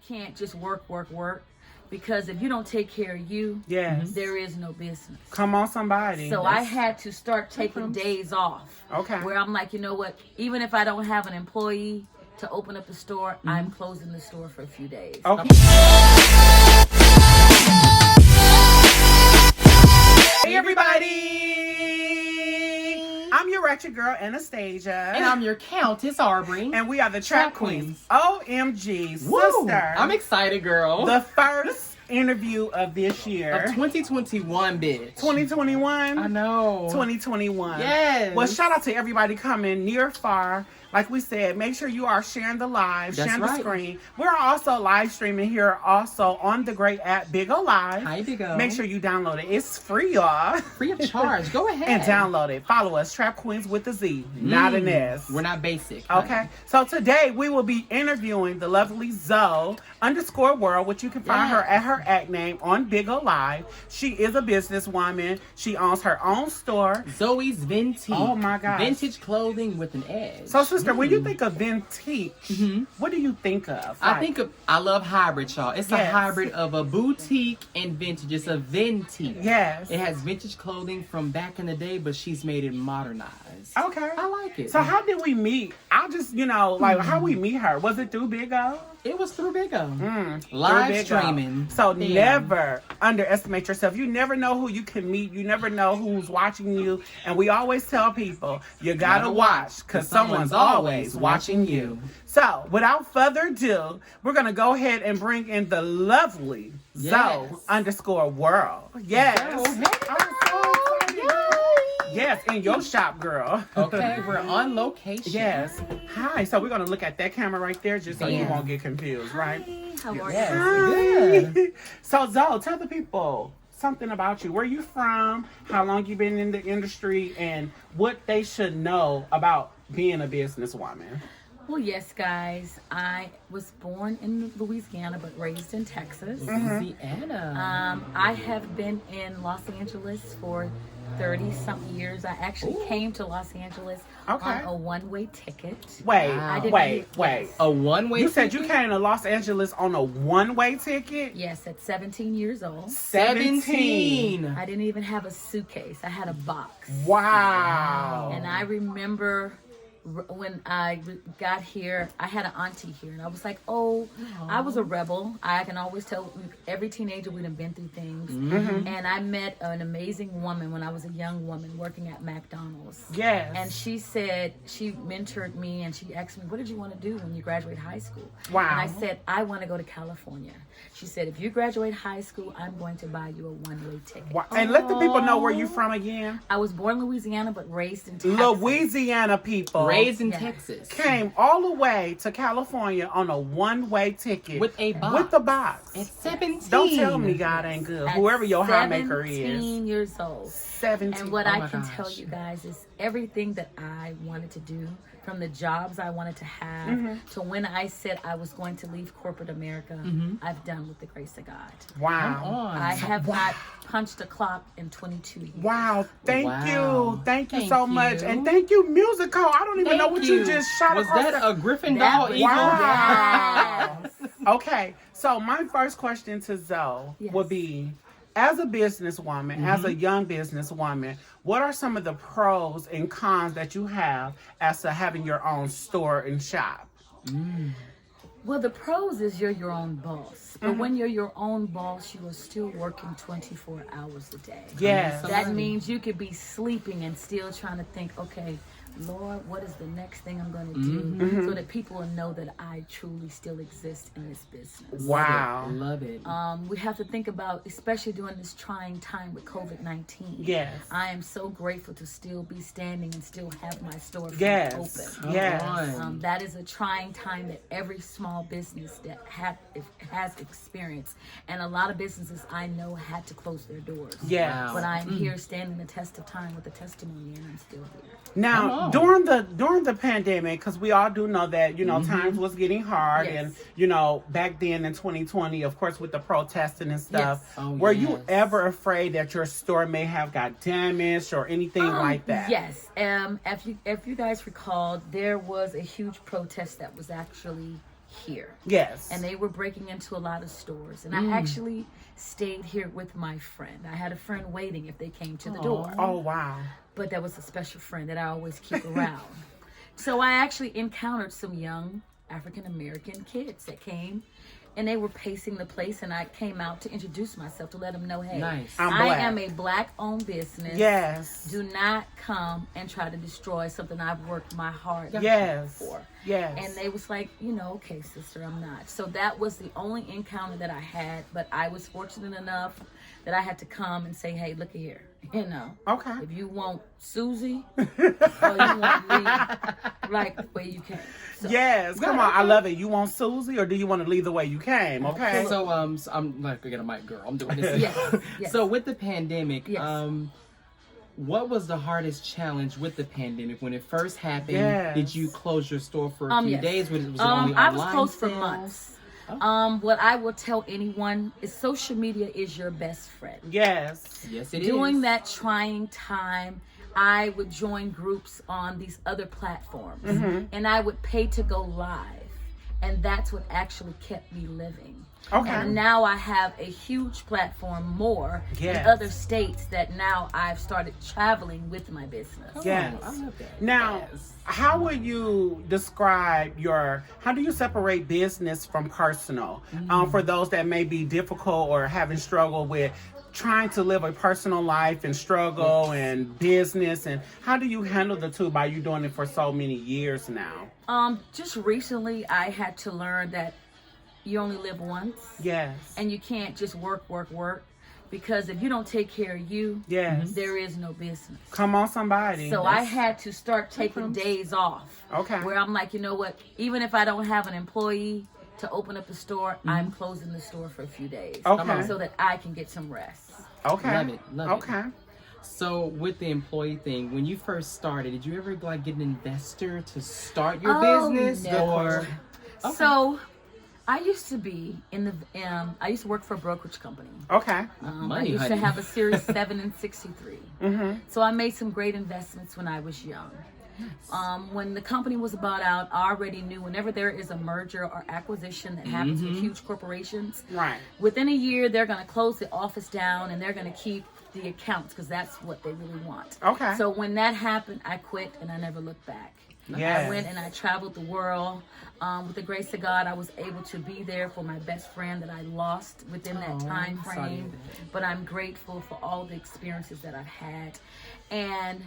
can't just work. Because if you don't take care of you, there is no business. Come on, somebody. So I had to start taking days off. Okay. Where I'm like, you know what? Even if I don't have an employee to open up the store, I'm closing the store for a few days. Okay. Hey, everybody. I'm your ratchet girl, Anastasia. And I'm your Countess, Aubrey. And we are the Trap Queens. OMG, Woo! sister. I'm excited, girl. The first interview of this year. Of 2021, bitch. 2021? I know. 2021. Yes. Well, shout out to everybody coming near, far. Like we said, make sure you are sharing the live, sharing the screen. We're also live streaming here also on the great app, Big O Live. Hi, Big O. Make sure you download it. It's free, y'all. Free of charge. Go ahead. And download it. Follow us, Trap Queens with a Z, not an S. We're not basic. Okay. Honey. So today we will be interviewing the lovely ZOE_World, which you can find her at her act name on Big O Live. She is a businesswoman. She owns her own store. ZOE'S Vintique. Oh my gosh. Vintage clothing with an edge. So sister, when you think of Vintique, what do you think of? I love hybrid, y'all. It's a hybrid of a boutique and vintage. It's a Vintique. Yes. It has vintage clothing from back in the day, but she's made it modernized. Okay. I like it. So how did we meet? I just, how we meet her? Was it through Big O? It was through Big O. Live Big streaming. So never underestimate yourself. You never know who you can meet. You never know who's watching you. And we always tell people, you gotta watch because someone's always watching you. So without further ado, we're going to go ahead and bring in the lovely ZOE_World. Yes. Yes, in your shop, girl. Okay, we're on location. Yes. Hi. So we're going to look at that camera right there just so you won't get confused, right? How are Yes. you? Good. So, Zoe, tell the people something about you. Where you from? How long you been in the industry? And what they should know about being a businesswoman. Well, yes, guys. I was born in Louisiana, but raised in Texas. Louisiana. I have been in Los Angeles for 30-something years. I actually came to Los Angeles on a one-way ticket. Wait. A one-way You ticket? said you came to Los Angeles on a one-way ticket? Yes, at 17 years old. 17. I didn't even have a suitcase. I had a box. Wow. And I remember when I got here, I had an auntie here, and I was like, I was a rebel. I can always tell every teenager we'd have been through things. And I met an amazing woman when I was a young woman working at McDonald's. Yes. And she said, she mentored me, and she asked me, what did you want to do when you graduate high school? Wow. And I said, I want to go to California. She said, if you graduate high school, I'm going to buy you a one-way ticket. Wow. And let the people know where you're from again. I was born in Louisiana, but raised in Texas. Louisiana people. Raised in Texas. Came all the way to California on a one-way ticket. With a box. With the box. At 17. Don't tell me God ain't good. At Whoever your high maker is. 17 years old. 17. And what I can tell you guys is everything that I wanted to do, from the jobs I wanted to have to when I said I was going to leave corporate America, I've done with the grace of God. Wow. I have not punched a clock in 22 years. Wow. Thank you. Thank you Thank so you. much. And thank you, Musical. I don't even know what you just shot Was across that the- a Gryffindor That was- eagle? Wow. Okay. So my first question to Zoe would be, as a businesswoman, as a young businesswoman, what are some of the pros and cons that you have as to having your own store and shop? Well, the pros is you're your own boss. But when you're your own boss, you are still working 24 hours a day. Yes. That means you could be sleeping and still trying to think, okay, Lord, what is the next thing I'm going to do so that people will know that I truly still exist in this business. Wow. Love it. We have to think about, especially during this trying time with COVID-19. Yes. I am so grateful to still be standing and still have my store open. Yes. That is a trying time that every small business that has experienced. And a lot of businesses I know had to close their doors. Yes. But I'm here standing the test of time with a testimony, and I'm still here. Now, during the pandemic, because we all do know that, times was getting hard. And, back then in 2020, of course, with the protesting and stuff, were you ever afraid that your store may have got damaged or anything like that? Yes. If you guys recall, there was a huge protest that was actually here. Yes. And they were breaking into a lot of stores. And I actually stayed here with my friend. I had a friend waiting if they came to the door. Oh, wow. But that was a special friend that I always keep around. So I actually encountered some young African-American kids that came, and they were pacing the place, and I came out to introduce myself to let them know, hey, I'm I black. am a black-owned business. Yes. Do not come and try to destroy something I've worked my heart for. Yes. And they was like, okay, sister, I'm not. So that was the only encounter that I had, but I was fortunate enough that I had to come and say, hey, look here. Okay. If you want Susie or you want me, like the way you came. So, yes, come on. I love it. You want Susie or do you want to leave the way you came? Okay. So I'm like, I got a mic, girl. I'm doing this. Yes. So with the pandemic, Yes. what was the hardest challenge with the pandemic when it first happened? Yes. Did you close your store for a few Yes. days? Was it only I online was closed for sales? months. What I will tell anyone is social media is your best friend. Yes. Yes, it is. During that trying time, I would join groups on these other platforms, and I would pay to go live, and that's what actually kept me living. Okay. And now I have a huge platform more in other states that now I've started traveling with my business. Yes. I love that. Now, how would you describe how do you separate business from personal? For those that may be difficult or having struggle with trying to live a personal life and struggle and business, and how do you handle the two by you doing it for so many years now? Just recently I had to learn that you only live once. Yes. And you can't just work. Because if you don't take care of you, there is no business. Come on, somebody. So I had to start taking days off. Okay. Where I'm like, you know what? Even if I don't have an employee to open up a store, I'm closing the store for a few days. Okay. So that I can get some rest. Okay. Love it. Okay. So with the employee thing, when you first started, did you ever like get an investor to start your business? No. Or So I used to be I used to work for a brokerage company. Okay. I used to have a Series 7 and 63. So I made some great investments when I was young. When the company was bought out, I already knew whenever there is a merger or acquisition that happens with huge corporations, within a year they're going to close the office down and they're going to keep the accounts because that's what they really want. Okay. So when that happened, I quit and I never looked back. Yes. I went and I traveled the world. With the grace of God, I was able to be there for my best friend that I lost within that time frame. But I'm grateful for all the experiences that I've had. And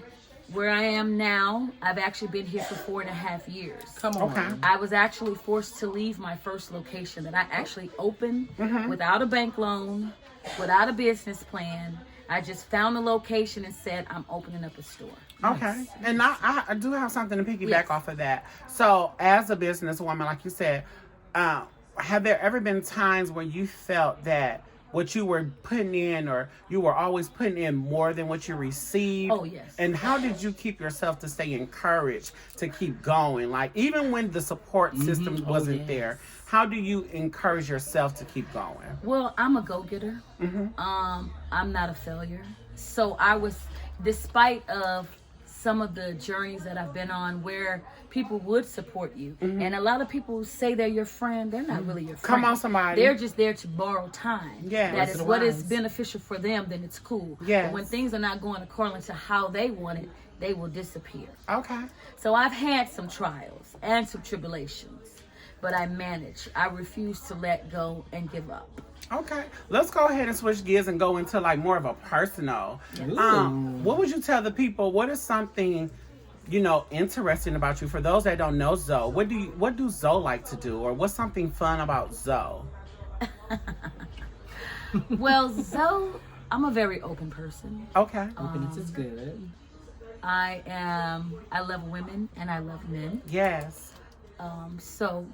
where I am now, I've actually been here for 4.5 years. Come on. Okay. I was actually forced to leave my first location that I actually opened without a bank loan, without a business plan. I just found a location and said, I'm opening up a store. Okay. And I do have something to piggyback off of that. So as a businesswoman, like you said, have there ever been times when you felt that what you were putting in, or you were always putting in more than what you received? Oh, yes. And how did you keep yourself to stay encouraged to keep going? Like, even when the support system wasn't there, how do you encourage yourself to keep going? Well, I'm a go-getter. I'm not a failure. So I was, despite of some of the journeys that I've been on where people would support you. And a lot of people say they're your friend. They're not really your friend. Come on, somebody. They're just there to borrow time. Yes. That is what is beneficial for them, then it's cool. Yes. But when things are not going according to how they want it, they will disappear. Okay. So I've had some trials and some tribulations, but I manage. I refuse to let go and give up. Okay, let's go ahead and switch gears and go into like more of a personal. What would you tell the people? What is something, interesting about you? For those that don't know Zoe, what do Zoe like to do, or what's something fun about Zoe? Well, Zoe, I'm a very open person. Okay. Openness is good. I love women and I love men. Yes. So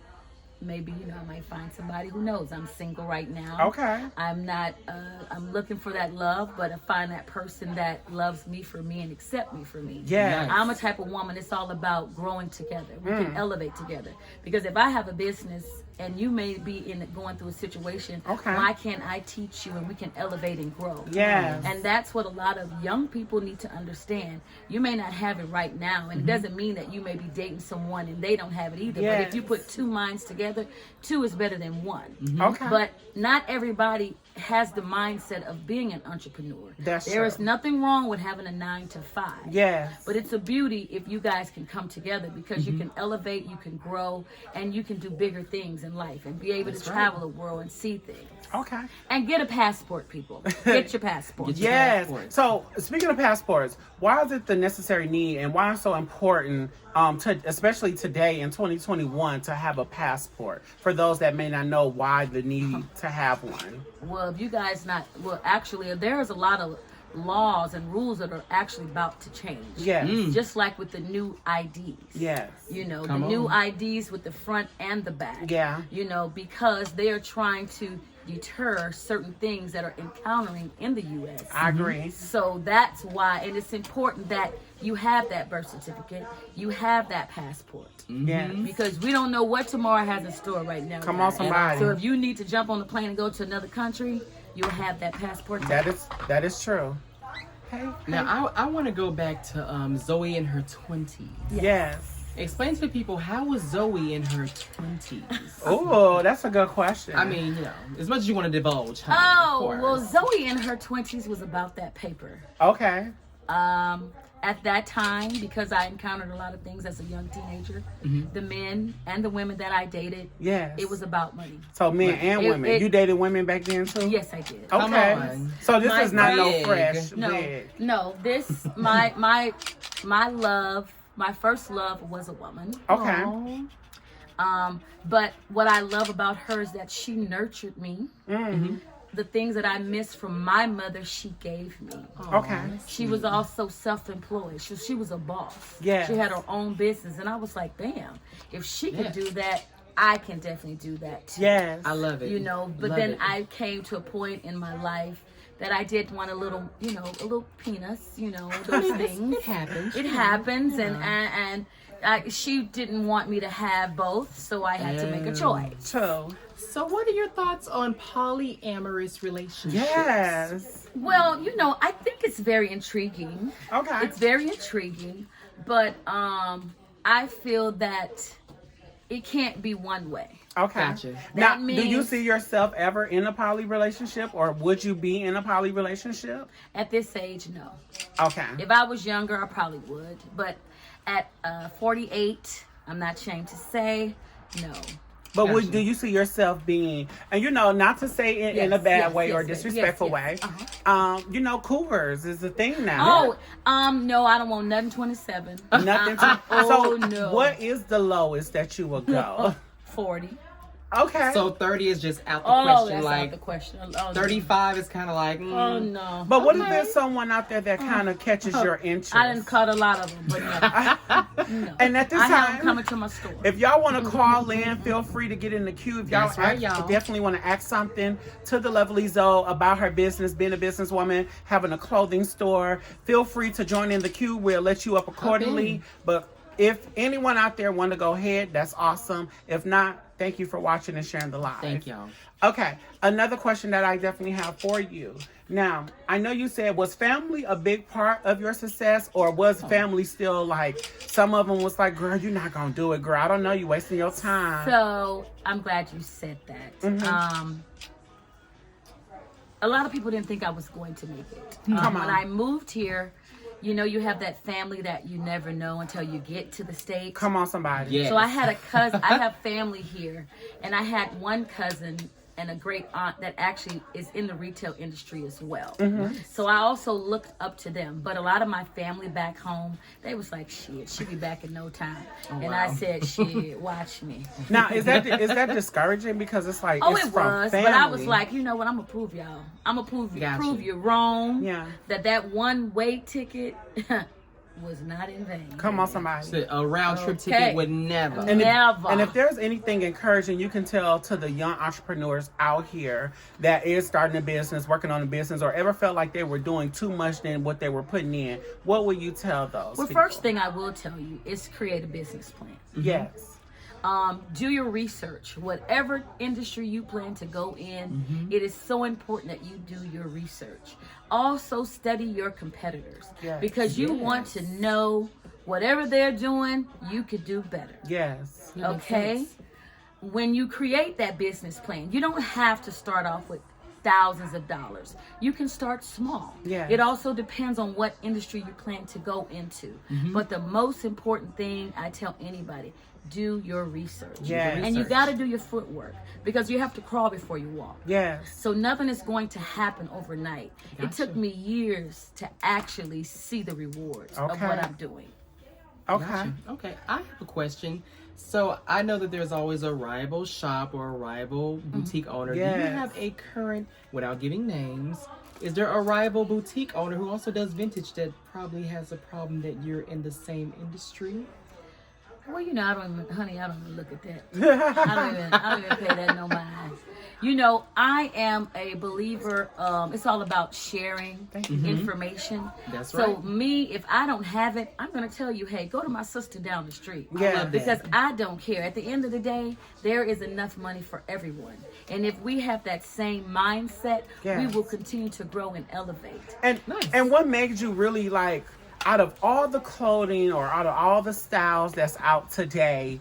maybe, I might find somebody who knows. I'm single right now. Okay. I'm not, I'm looking for that love, but I find that person that loves me for me and accept me for me. Yes. I'm a type of woman, it's all about growing together. We can elevate together. Because if I have a business and you may be going through a situation. Okay. Why can't I teach you and we can elevate and grow? Yes. And that's what a lot of young people need to understand. You may not have it right now, and it doesn't mean that you may be dating someone and they don't have it either. Yes. But if you put two minds together, two is better than one. Okay. But not everybody has the mindset of being an entrepreneur. That's There is true. nothing wrong with having a 9 to 5. Yes. But it's a beauty if you guys can come together, because you can elevate, you can grow, and you can do bigger things in life and be able to travel the world and see things. Okay. And get a passport, people. Get your passport. Get your Yes. passport. So speaking of passports, why is it the necessary need, and why is it so important, especially today in 2021, to have a passport? For those that may not know why the need to have one. Well, if you guys actually, there is a lot of laws and rules that are actually about to change. Yes. Just like with the new IDs. Yes. You know, Come the new on. IDs with the front and the back. Yeah. You know, because they are trying to deter certain things that are encountering in the U.S. I agree. So that's why, and it's important that you have that birth certificate, you have that passport. Yes. Because we don't know what tomorrow has in store right now. Come on, guys. somebody. So if you need to jump on the plane and go to another country, you'll have that passport. That is true. Hey. Now, I want to go back to Zoe in her 20s. Yes. Explain to the people, how was Zoe in her 20s? Oh, that's a good question. I mean, you know, as much as you want to divulge. Huh, Oh, of well, course. Zoe in her 20s was about that paper. Okay. At that time, because I encountered a lot of things as a young teenager, the men and the women that I dated, Yes. it was about money. So men and women. You dated women back then too? Yes, I did. Come Okay. on. So this My is not no wig. fresh No, wig. no. This my love. My first love was a woman. Okay. But what I love about her is that she nurtured me. Mm-hmm. The things that I missed from my mother, she gave me. Okay. She was also self-employed. She was a boss. Yes. She had her own business. And I was like, damn, if she can do that, I can definitely do that too. Yes. I love it. You know, but Love then it. I came to a point in my life that I did want a little penis, those things. It happens. It happens, and she didn't want me to have both, so I had to make a choice. True. So what are your thoughts on polyamorous relationships? Yes. Well, I think it's very intriguing. Okay. It's very intriguing, but I feel that it can't be one way. Okay. Gotcha. Now, That do you means- see yourself ever in a poly relationship, or would you be in a poly relationship? At this age, no. Okay. If I was younger, I probably would. But at 48, I'm not ashamed to say, no. But Gotcha. do you see yourself being, and not to say it in a Yes, bad yes, way or yes, yes, disrespectful yes. way? Cougars is a thing now. No, I don't want nothing 27. Nothing. Oh, So, no. what is the lowest that you will go? 40. Okay. So 30 is just out the Oh, question. that's Like out the question. Oh, no. 35 is kind of like. Oh, no. but what if there's someone out there that kind of catches your interest? I didn't cut a lot of them, but no. And at this I have them time, coming to my store. if y'all want to call in, feel free to get in the queue. If y'all, That's right, y'all. definitely want to ask something to the lovely Zoe about her business, being a businesswoman, having a clothing store, feel free to join in the queue. We'll let you up accordingly. But if anyone out there want to go ahead, that's awesome. If not, thank you for watching and sharing the live. Thank y'all. Okay, another question that I definitely have for you. Now, I know you said, was family a big part of your success, or was family still like, some of them was like, girl, you're not going to do it, girl. I don't know, you wasting your time. So I'm glad you said that. A lot of people didn't think I was going to make it. Come on. When I moved here, you have that family that you never know until you get to the States. Come on, somebody. Yeah. So I had a cousin. I have family here, and I had one cousin and a great aunt that actually is in the retail industry as well. So I also looked up to them. But a lot of my family back home, they was like, shit, she'll be back in no time. And I said, shit, watch me. Now, is that discouraging? Because it's like, Oh, it's it from was. family. But I was like, you know what? I'm going to prove y'all. I'm going to Gotcha. prove you wrong. Yeah. That one-way ticket was not in vain. Come on, somebody. So a round trip Okay. ticket would never. And Never. And if there's anything encouraging you can tell to the young entrepreneurs out here that is starting a business, working on a business, or ever felt like they were doing too much than what they were putting in, what would you tell those Well, people? first thing I will tell you is create a business plan. Yes. Do your research. Whatever industry you plan to go in, it is so important that you do your research. Also, study your competitors because you want to know whatever they're doing, you could do better. Yes. Okay? When you create that business plan, you don't have to start off with thousands of dollars. You can start small. Yeah. It also depends on what industry you plan to go into. But the most important thing I tell anybody, do your research. Yes. And you got to do your footwork because you have to crawl before you walk. Yes. So nothing is going to happen overnight. Gotcha. It took me years to actually see the rewards of Okay. what I'm doing. Okay. Gotcha. Okay, I have a question. So I know that there's always a rival shop or a rival boutique owner. Yes. Do you have a current, without giving names, is there a rival boutique owner who also does vintage that probably has a problem that you're in the same industry? Well, you know, I don't even look at that. I don't even pay that no mind. You know, I am a believer. It's all about sharing information. That's so right. me, if I don't have it, I'm going to tell you, hey, go to my sister down the street. Yeah. I love that. Because I don't care. At the end of the day, there is enough money for everyone. And if we have that same mindset, we Yes. will continue to grow and elevate. And Nice. and what made you really like, out of all the clothing or out of all the styles that's out today,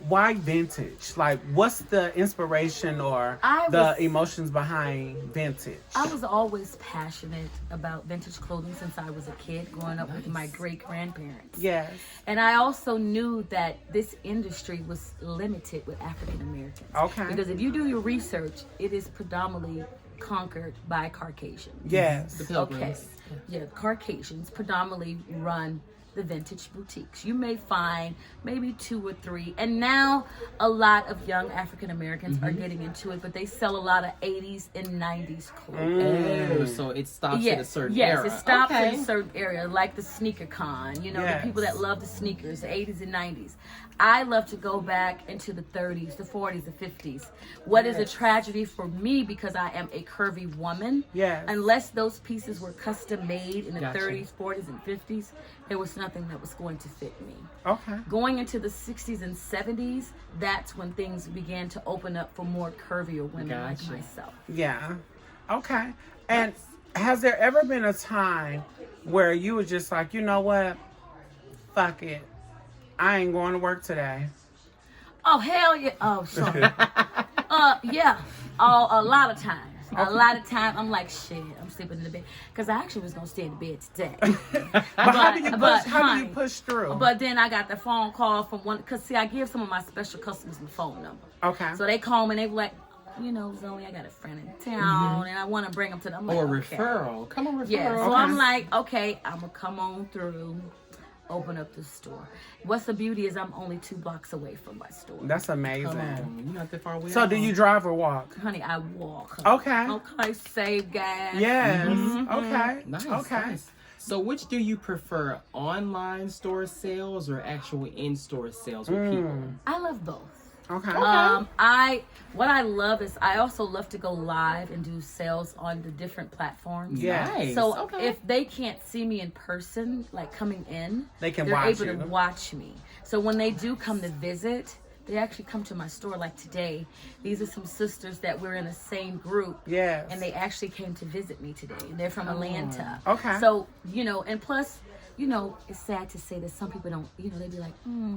why vintage? Like, what's the inspiration or the emotions behind vintage? I was always passionate about vintage clothing since I was a kid, growing up with my great-grandparents. Yes. And I also knew that this industry was limited with African Americans. Okay. Because if you do your research, it is predominantly conquered by Caucasians. Yes. The Pilgrims. Okay. Yeah, Caucasians predominantly run the vintage boutiques. You may find maybe 2 or 3. And now a lot of young African Americans are getting into it, but they sell a lot of 80s and 90s clothing. Oh, so it stops at a certain era. Yes, it stops Okay. at a certain area, like the sneaker con. You know, Yes. the people that love the sneakers, the 80s and 90s. I love to go back into the 30s, the 40s, the 50s. What is a tragedy for me because I am a curvy woman. Yes. Unless those pieces were custom made in the Gotcha. 30s, 40s, and 50s, there was nothing that was going to fit me. Okay. Going into the 60s and 70s, that's when things began to open up for more curvier women Gotcha. like myself. Yeah. Okay. And has there ever been a time where you were just like, you know what? Fuck it. I ain't going to work today. Oh, hell yeah. Oh, sorry. Yeah. A lot of times. A lot of times, I'm like, shit, I'm sleeping in the bed. Because I actually was going to stay in the bed today. But how do you push, honey, push through? But then I got the phone call from one, because see, I give some of my special customers my phone number. Okay. So they call me and they were like, you know, Zoe, I got a friend in town and I want to bring them to them. I'm Or like, a okay. referral. Come on, referral. Yeah, so Okay. I'm like, okay, I'm going to come on through, open up the store. What's the beauty is I'm only 2 blocks away from my store. That's Come amazing. on. You're not that far away. So do you drive or walk? Honey, I walk. Okay. Okay, save gas. Yes. Okay. Nice. Okay. Nice. So which do you prefer, online store sales or actual in-store sales with people? I love both. Okay. What I love is I also love to go live and do sales on the different platforms. Yeah. Nice. So Okay. if they can't see me in person, like coming in, They can they're watch able you. to watch me. So when they do come to visit, they actually come to my store. Like today, these are some sisters that we're in the same group. Yes. And they actually came to visit me today. And they're from Atlanta. Okay. So, you know, and plus, you know, it's sad to say that some people don't, you know, they'd be like,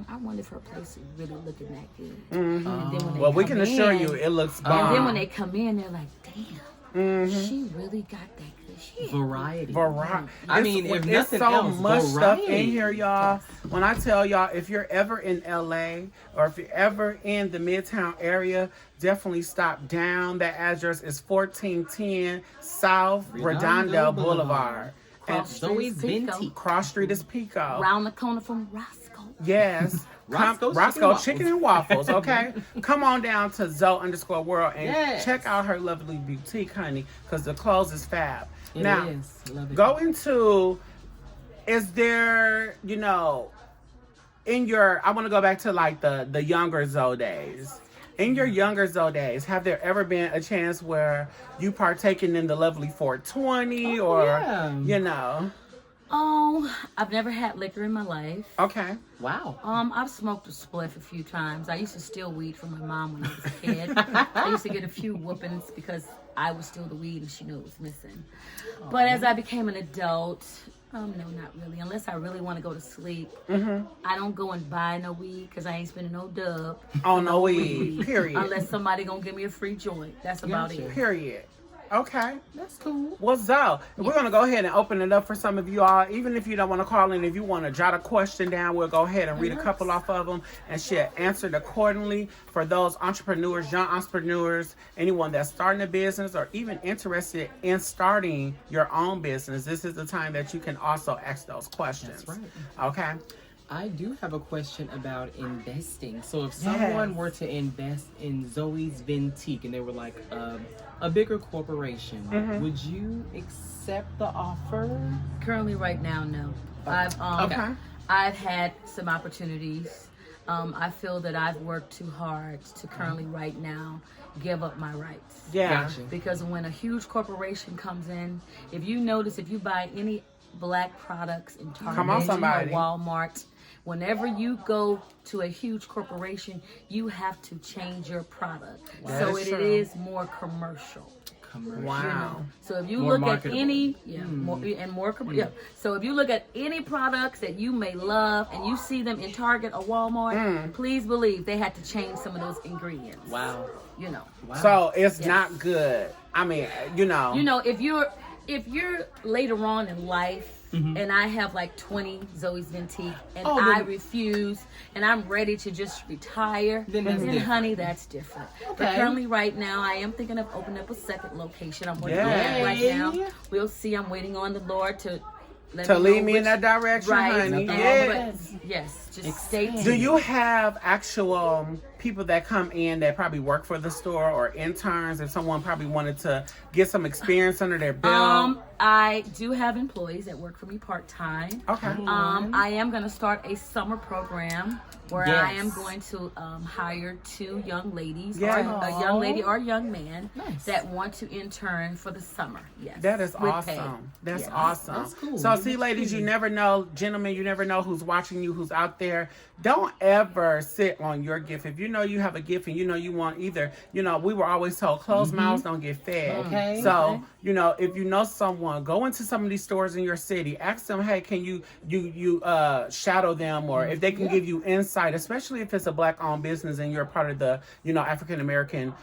I wonder if her place is really looking that good. And then when they Well, we come can assure in, you it looks and then bomb. when they come in, they're like, damn, she really got that good shit. Variety. I mean, if it's nothing so else, much stuff in variety. here, y'all. When I tell y'all, if you're ever in LA or if you're ever in the Midtown area, definitely stop down. That address is 1410 South Redondo Boulevard. And Cross Street is Zoe's Pico. Vintique. Cross Street is Pico. Around the corner from Roscoe. Yes. Roscoe's Chicken and Waffles, okay? Come on down to Zoe_world and Yes. check out her lovely boutique, honey, because the clothes is fab. It now, is. Love it. go into, is there, you know, in your, I want to go back to like the younger Zoe days. In your younger Zoe days, have there ever been a chance where you partaken in the lovely 420 or, yeah. you know? Oh, I've never had liquor in my life. Okay. Wow. I've smoked a spliff a few times. I used to steal weed from my mom when I was a kid. I used to get a few whoopings because I would steal the weed and she knew it was missing. But as I became an adult, no, not really. Unless I really want to go to sleep, I don't go and buy no weed because I ain't spending no dub On no weed. Period. unless somebody gonna give me a free joint. That's about Gotcha. it. Period. Okay. That's cool. Well, Zoe, we're going to go ahead and open it up for some of you all. Even if you don't want to call in, if you want to jot a question down, we'll go ahead and read a couple off of them and share answered accordingly for those entrepreneurs, young entrepreneurs, anyone that's starting a business or even interested in starting your own business. This is the time that you can also ask those questions. That's right. Okay. I do have a question about investing. So if someone were to invest in ZOE'S VINTIQUE and they were like a bigger corporation, would you accept the offer? Currently, right now, no. I've had some opportunities. I feel that I've worked too hard to currently right now give up my rights. Yeah. Gotcha. Because when a huge corporation comes in, if you notice, if you buy any black products in Come on, Target or somebody. Walmart, whenever you go to a huge corporation, you have to change your product. Wow. So That's it true. is more commercial. Wow. So if you More look marketable. at any, So if you look at any products that you may love and you see them in Target or Walmart, please believe they had to change some of those ingredients. Wow. You know. Wow. So it's not good. I mean, You know, if you're later on in life and I have like 20 ZOE'S VINTIQUE and I refuse and I'm ready to just retire, Then that's different. honey, that's different. But Okay. currently right now I am thinking of opening up a second location. I'm working on Yes. that right now. We'll see. I'm waiting on the Lord to let to me lead know me in which- that direction, right. honey. Nothing Yes. wrong But yes, just stay tuned. Do you have actual people that come in that probably work for the store or interns if someone probably wanted to get some experience under their belt? I do have employees that work for me part-time. Okay. I am going to start a summer program where Yes. I am going to hire 2 young ladies, Yes. or a young lady or a young man Nice. that want to intern for the summer. Yes, That is with awesome. pay. That's Yes. awesome. That's cool. So, see, ladies, you never know, gentlemen, you never know who's watching you, who's out there. Don't ever sit on your gift. If you know you have a gift and you know you want either, we were always told closed mouths don't get fed. Okay. So, if you know someone, go into some of these stores in your city, ask them, hey, can you shadow them, or if they can give you insight, especially if it's a black-owned business and you're a part of the, African-American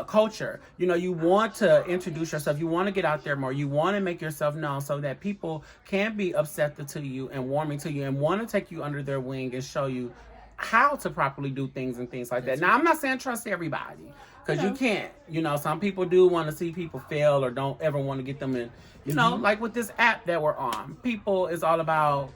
culture. You want to introduce yourself. You want to get out there more. You want to make yourself known so that people can be accepted to you and warming to you and want to take you under their wing and show you how to properly do things and things like that. Now, I'm not saying trust everybody, because you can't. Some people do want to see people fail or don't ever want to get them in. Like with this app that we're on, people is all about,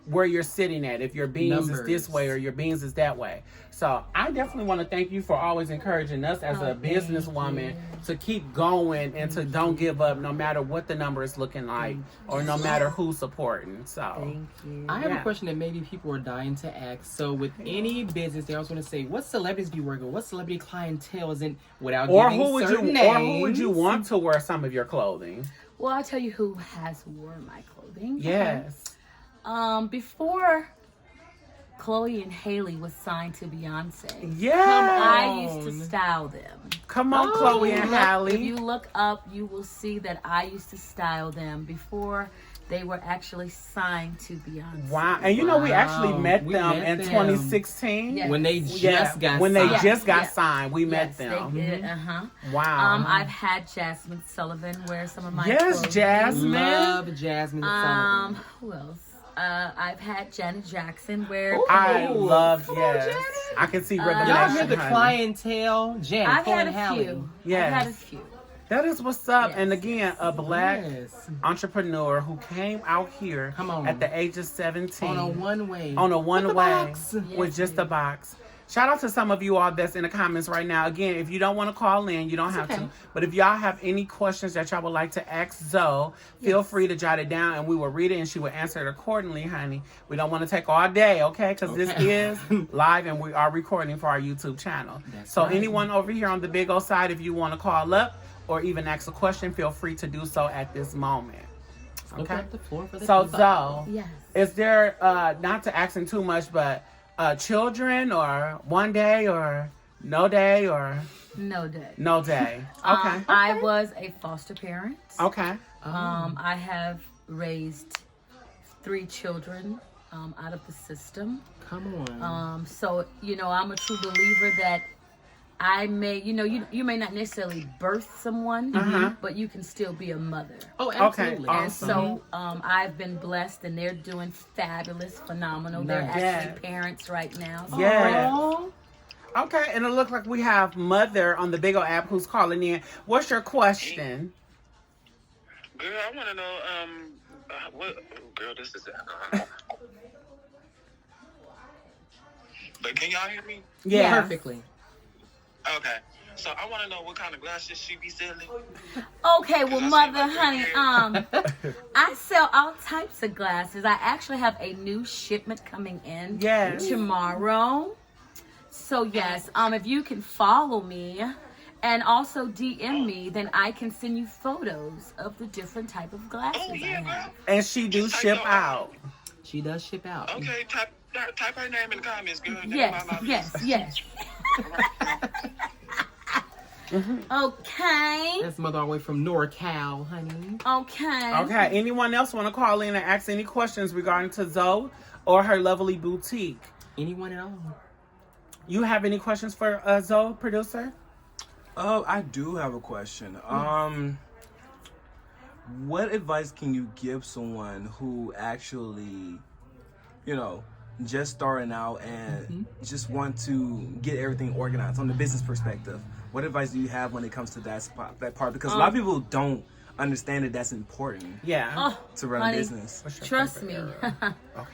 where you're sitting at. If your beans is this way or your beans is that way. So I definitely want to thank you for always encouraging us as a businesswoman to keep going and to don't give up no matter what the number is looking like or no matter who's supporting. So Thank you. I have a question that maybe people are dying to ask. So with any business, they always want to say, what celebrities do you work with? What celebrity clientele is in, without giving certain names? Or who would you want to wear some of your clothing? Well, I'll tell you who has worn my clothing. Yes. Before Chloe and Haley was signed to Beyonce, Yeah. I used to style them. Come on, Chloe and Halle. If you look up, you will see that I used to style them before they were actually signed to Beyonce. Wow. And we actually met them in 2016. Yes. When they just got signed. signed, we met They them. did, Wow. I've had Jasmine Sullivan wear some of my Yes, clothing. Jasmine. Love Jasmine Sullivan. Who else? I've had Janet Jackson wear. I love, Come on, yes. Janet. I can see Y'all revelation, hear the honey. clientele? Janet, I've Chloe had and a Halle. few. Yes. I've had a few. That is what's up. Yes. And again, a black Yes. entrepreneur who came out here Come on. at the age of 17. On a one-way. On a one-way box. with Yes, just a box. Shout out to some of you all that's in the comments right now. Again, if you don't want to call in, you don't have to. But if y'all have any questions that y'all would like to ask Zoe, feel free to jot it down and we will read it and she will answer it accordingly, honey. We don't want to take all day, okay? Because this is live and we are recording for our YouTube channel. That's so right. anyone over here on the big O side, if you want to call up or even ask a question, feel free to do so at this moment. Let's open up the floor for the So, people. Zoe, Yes. is there, not to ask him too much, but children or one day or no day or No day. no day? Okay. I was a foster parent. Okay. I have raised 3 children out of the system. Come on. So, I'm a true believer that I may, you may not necessarily birth someone, but you can still be a mother. Oh, absolutely. Okay. And so I've been blessed, and they're doing fabulous, phenomenal. They're Nice. actually parents right now. So Yeah. Aw. Okay, and it looks like we have Mother on the Big O app who's calling in. What's your question? Girl, I want to know, what, girl, this is, but can y'all hear me? Yeah. Perfectly. Okay. So I want to know what kind of glasses she be selling. Okay, well, Mother, honey, I sell all types of glasses. I actually have a new shipment coming in Yes. tomorrow. So yes, if you can follow me and also DM me, then I can send you photos of the different type of glasses Oh, I yeah, have. girl. And she do Just ship type out. She does ship out. Okay, type her name in the comments, girl. Yes, yes. Okay. That's Mother all the way from NorCal, honey. Okay. Okay, anyone else want to call in and ask any questions regarding to Zoe or her lovely boutique? Anyone else? You have any questions for Zoe, producer? I do have a question. What advice can you give someone who actually, just starting out and just want to get everything organized from the business perspective? What advice do you have when it comes to that part? Because a lot of people don't understand that that's important Yeah. to run honey, a business. What's your Trust favorite me. era? Okay.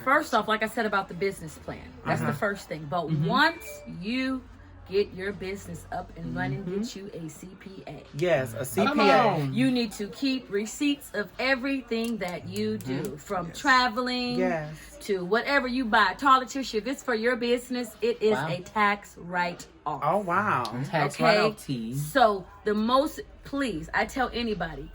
First off, like I said about the business plan, that's the first thing. But once you get your business up and running, get you a CPA. Yes, a Come CPA. on. You need to keep receipts of everything that you do, from traveling Yes. to whatever you buy. Toilet tissue, if it's for your business, it is Wow. a tax write-off. Oh, wow. Tax Okay. write-off teas. So please, I tell anybody,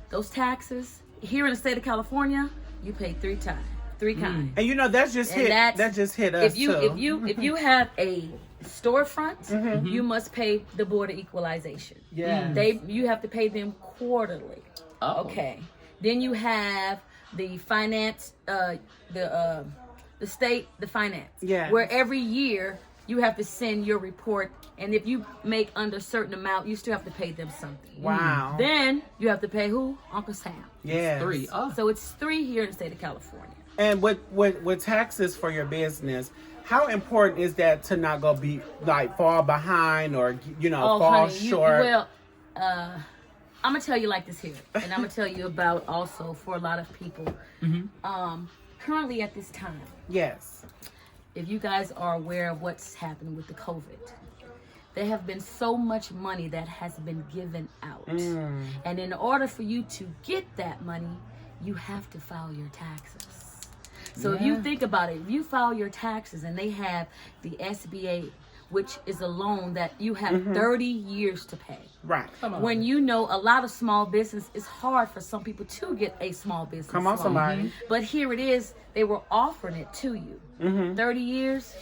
those taxes here in the state of California, you pay 3 times, 3 kinds. And that just And hit. that's- That just hit us If you too. if you have a storefront, you must pay the Board of Equalization. Yes. You have to pay them quarterly. Oh. Okay. Then you have the finance, the state, the finance. Yeah. Where every year you have to send your report, and if you make under a certain amount, you still have to pay them something. Wow. Then you have to pay who? Uncle Sam. Yes. 3. Oh. So it's 3 here in the state of California. And with taxes for your business, how important is that to not go be fall behind or fall honey, short? I'm gonna tell you like this here, and I'm gonna tell you about also for a lot of people. Currently at this time, Yes. if you guys are aware of what's happening with the COVID, there have been so much money that has been given out, and in order for you to get that money, you have to file your taxes. So if you think about it, if you file your taxes and they have the SBA, which is a loan that you have 30 years to pay. Right. When a lot of small business, it's hard for some people to get a small business Come on, loan. somebody. But here it is, they were offering it to you. 30 years,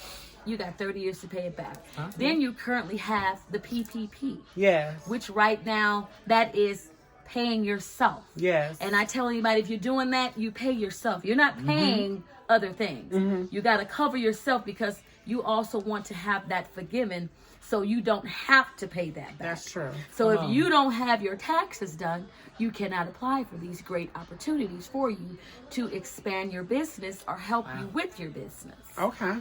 you got 30 years to pay it back. Then you currently have the PPP, Yes. which right now, that is paying yourself. Yes. And I tell anybody, if you're doing that, you pay yourself. You're not paying other things. You got to cover yourself because you also want to have that forgiven so you don't have to pay that back. That's true. So if you don't have your taxes done, you cannot apply for these great opportunities for you to expand your business or help you with your business. Okay.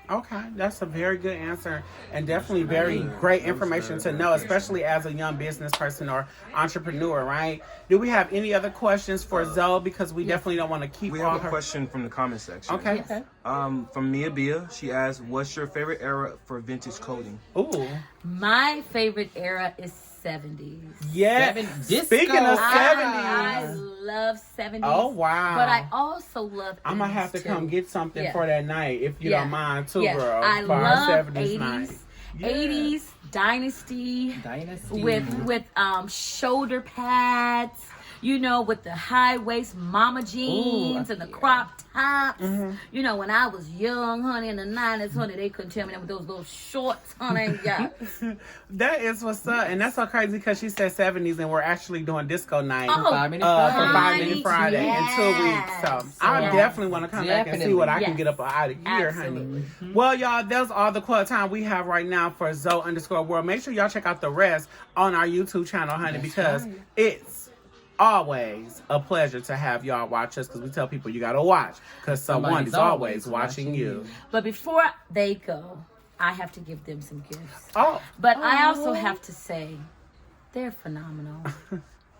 Okay, that's a very good answer and definitely very great information to know, especially as a young business person or entrepreneur, right? Do we have any other questions for Zoe? Because we definitely don't want to keep We all have a her... question from the comment section. Okay. Yes. From Mia Bia, she asked, "What's your favorite era for vintage clothing?" Ooh. My favorite era is 70s. Yeah. Disco. Speaking of I 70s. love 70s. Oh, wow. But I also love 80s I'm going to have to too. come get something Yeah. for that night, if you don't mind, too, girl. I for our love 70s 80s. night. Yeah. 80s Dynasty Dynasty. with shoulder pads you know, with the high waist mama jeans and the crop tops. You know, when I was young, honey, in the 90s, honey, they couldn't tell me that with those little shorts, honey. Yeah. That is what's up. And that's so crazy because she said 70s and we're actually doing disco night. Oh, 5 Minute For Friday. 5 Minute Friday Yes. in 2 weeks. So I Yes. definitely want to come back and see what I can Yes. get up out of here, Absolutely. honey. Well, y'all, that's all the quote time we have right now for Zoe_world. Make sure y'all check out the rest on our YouTube channel, honey, because it's always a pleasure to have y'all watch us, because we tell people you got to watch because someone is always watching you. But before they go, I have to give them some gifts. Oh. But I also have to say, they're phenomenal.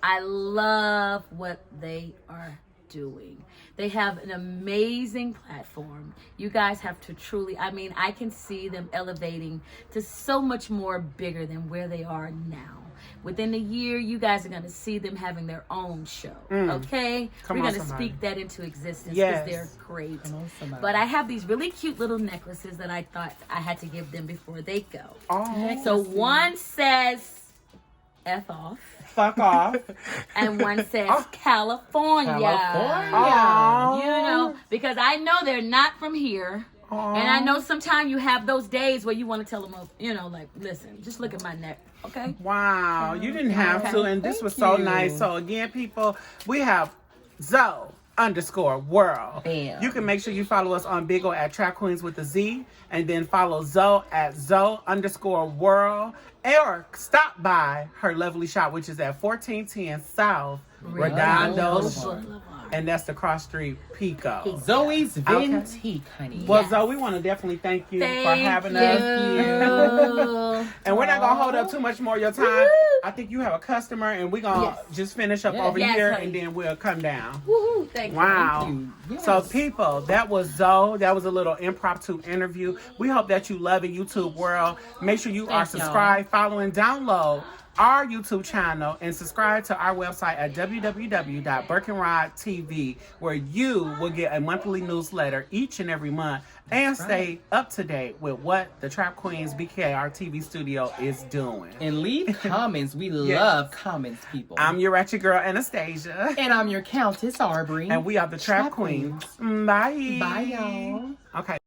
I love what they are doing. They have an amazing platform. You guys have to truly, I mean, I can see them elevating to so much more bigger than where they are now. Within a year, you guys are going to see them having their own show. Okay? Come We're on, going to somebody. speak that into existence because Yes. they're great. Come on, somebody. But I have these really cute little necklaces that I thought I had to give them before they go. Oh. So one says F off, Fuck off. and one says California. Aw. You know, because I know they're not from here. And I know sometimes you have those days where you want to tell them, you know, like, listen, just look at my neck, okay? Wow, you didn't have to, and this was Thank so you. nice. So again, people, we have Zoe_world. Bam. You can make sure you follow us on Big O at TRAPQUEENZ with a Z, and then follow Zoe at Zoe_world, or stop by her lovely shop, which is at 1410 South Redondo, Boulevard. and that's the cross street Pico. Zoe's Vintique, honey. Well, Yes. Zoe, we want to definitely thank you for Thank having you. us. And we're not gonna hold up too much more of your time. Woo-hoo. I think you have a customer, and we're gonna Yes. just finish up Yes. over Yes, here, honey. and then we'll come down. Woohoo, thank you. Wow. Thank you. Yes. So, people, that was Zoe. That was a little impromptu interview. We hope that you love it, YouTube world. Make sure you are Thank y'all. subscribed, follow, and download our YouTube channel, and subscribe to our website at www.BurkenRod.tv, where you will get a monthly newsletter each and every month and stay up to date with what the Trap Queens BKR TV studio is doing. And leave comments. We Yes. love comments, people. I'm your ratchet girl, Anastasia. And I'm your Countess Aubrey. And we are the Trap Queens. Bye. Bye, y'all. Okay.